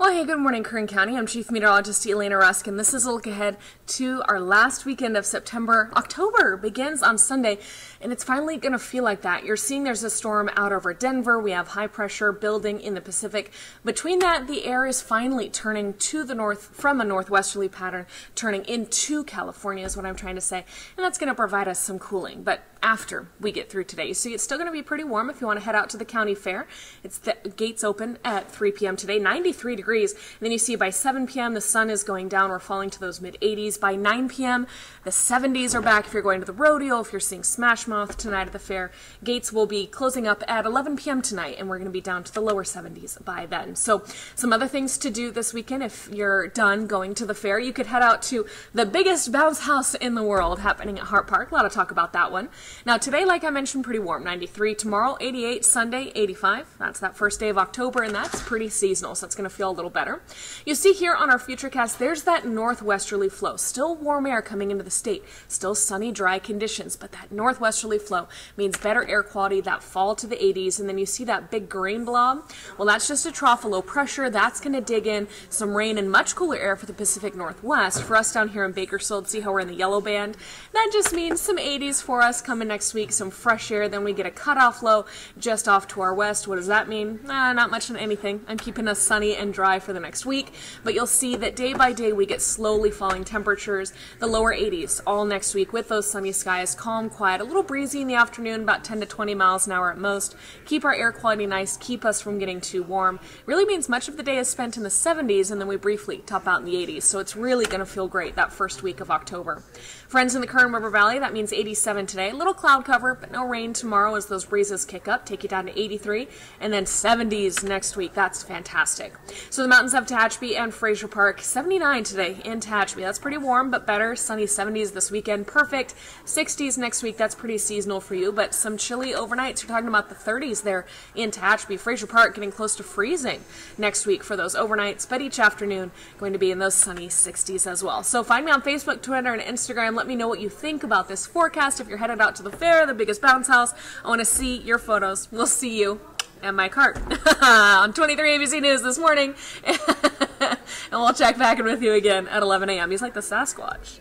Well, hey, good morning, Kern County. I'm Chief Meteorologist Elena Rusk, and this is a look ahead to our last weekend of September. October begins on Sunday, and it's finally going to feel like that. You're seeing there's a storm out over Denver. We have high pressure building in the Pacific. Between that, the air is finally turning to the north from a northwesterly pattern, turning into California is what I'm trying to say, and that's going to provide us some cooling. But after we get through today, you see it's still going to be pretty warm if you want to head out to the county fair. It's the gates open at 3 p.m. today, 93 degrees. And then you see by 7 p.m. the sun is going down. We're falling to those mid-80s. By 9 p.m. the 70s are back if you're going to the rodeo, if you're seeing Smash Mouth tonight at the fair. Gates will be closing up at 11 p.m. tonight, and we're going to be down to the lower 70s by then. So some other things to do this weekend if you're done going to the fair. You could head out to the biggest bounce house in the world happening at Hart Park. A lot of talk about that one. Now today, like I mentioned, pretty warm. 93 tomorrow, 88 Sunday, 85. That's that first day of October, and that's pretty seasonal, so it's going to feel a little better. You see here on our futurecast, there's that northwesterly flow. Still warm air coming into the state. Still sunny, dry conditions, but that northwesterly flow means better air quality, that fall to the 80s, and then you see that big green blob. Well, that's just a trough of low pressure. That's going to dig in some rain and much cooler air for the Pacific Northwest. For us down here in Bakersfield, see how we're in the yellow band? That just means some 80s for us coming next week, some fresh air. Then we get a cutoff low just off to our west. What does that mean? Not much of anything. I'm keeping us sunny and dry for the next week, but you'll see that day by day we get slowly falling temperatures, the lower 80s all next week with those sunny skies, calm, quiet, a little breezy in the afternoon, about 10 to 20 miles an hour at most. Keep our air quality nice, keep us from getting too warm. Really means much of the day is spent in the 70s, and then we briefly top out in the 80s, so it's really going to feel great that first week of October. Friends in the Kern River Valley, that means 87 today. A little cloud cover, but no rain tomorrow as those breezes kick up, take you down to 83, and then 70s next week. That's fantastic. So the mountains of Tehachapi and Frazier Park, 79 today in Tehachapi. That's pretty warm, but better. Sunny 70s this weekend. Perfect. 60s next week. That's pretty seasonal for you, but some chilly overnights. You're talking about the 30s there in Tehachapi. Frazier Park getting close to freezing next week for those overnights, but each afternoon going to be in those sunny 60s as well. So find me on Facebook, Twitter, and Instagram. Let me know what you think about this forecast. If you're headed out to the fair, the biggest bounce house, I want to see your photos. We'll see you and my cart on 23 ABC News this morning. And we'll check back in with you again at 11 a.m. He's like the Sasquatch.